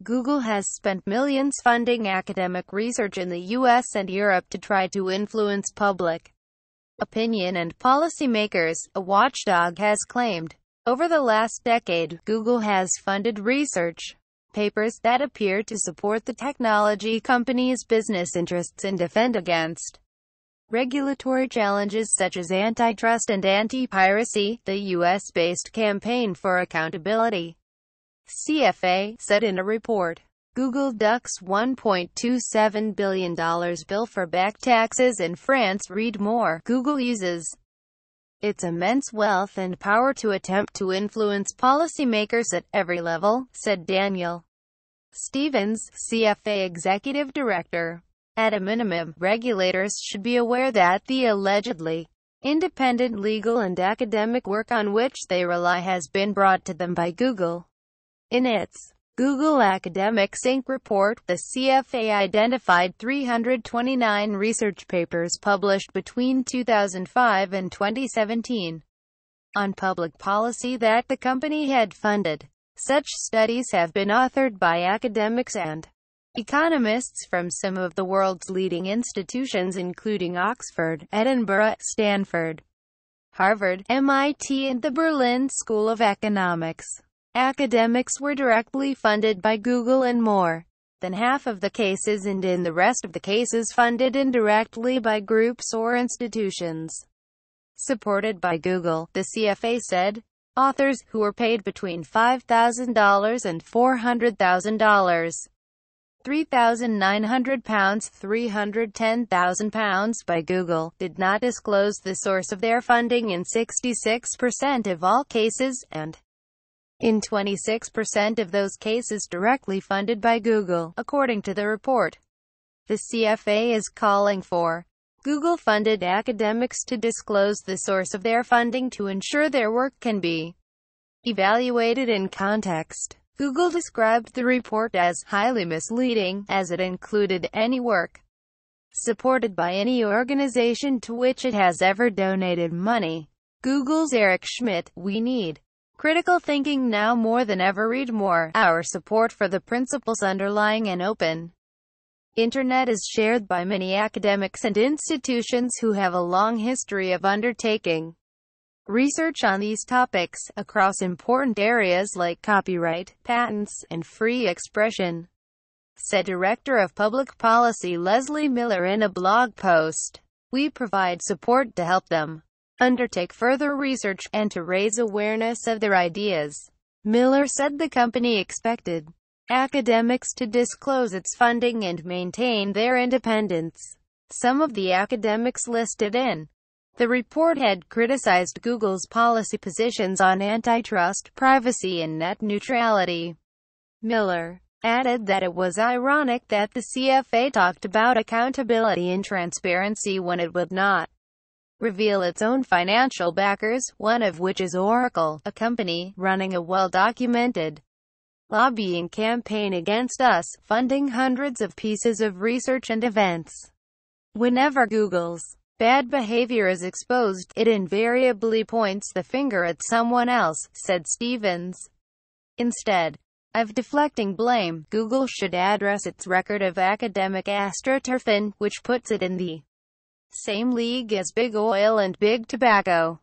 Google has spent millions funding academic research in the US and Europe to try to influence public opinion and policymakers, a watchdog has claimed. Over the last decade, Google has funded research papers that appear to support the technology company's business interests and defend against regulatory challenges such as antitrust and anti-piracy. The US-based Campaign for Accountability (CFA) said in a report, Google ducks $1.27 billion bill for back taxes in France. Read more. Google uses its immense wealth and power to attempt to influence policymakers at every level, said Daniel Stevens, CFA executive director. At a minimum, regulators should be aware that the allegedly independent legal and academic work on which they rely has been brought to them by Google. In its Google Academics Inc. report, the CFA identified 329 research papers published between 2005 and 2017 on public policy that the company had funded. Such studies have been authored by academics and economists from some of the world's leading institutions including Oxford, Edinburgh, Stanford, Harvard, MIT and the Berlin School of Economics. Academics were directly funded by Google in more than half of the cases, and in the rest of the cases funded indirectly by groups or institutions supported by Google, the CFA said. Authors, who were paid between $5,000 and $400,000, £3,900, £310,000 by Google, did not disclose the source of their funding in 66% of all cases, and in 26% of those cases directly funded by Google, according to the report. The CFA is calling for Google-funded academics to disclose the source of their funding to ensure their work can be evaluated in context. Google described the report as highly misleading, as it included any work supported by any organization to which it has ever donated money. Google's Eric Schmidt, "We need critical thinking now more than ever. Read more. Our support for the principles underlying an open internet is shared by many academics and institutions who have a long history of undertaking research on these topics, across important areas like copyright, patents, and free expression," said Director of Public Policy Leslie Miller in a blog post. "We provide support to help them undertake further research, and to raise awareness of their ideas." Miller said the company expected academics to disclose its funding and maintain their independence. Some of the academics listed in the report had criticized Google's policy positions on antitrust, privacy and net neutrality. Miller added that it was ironic that the CFA talked about accountability and transparency when it would not reveal its own financial backers, one of which is Oracle, a company running a well-documented lobbying campaign against us, funding hundreds of pieces of research and events. Whenever Google's bad behavior is exposed, it invariably points the finger at someone else, said Stevens. Instead of deflecting blame, Google should address its record of academic astroturfing, which puts it in the same league as Big Oil and Big Tobacco.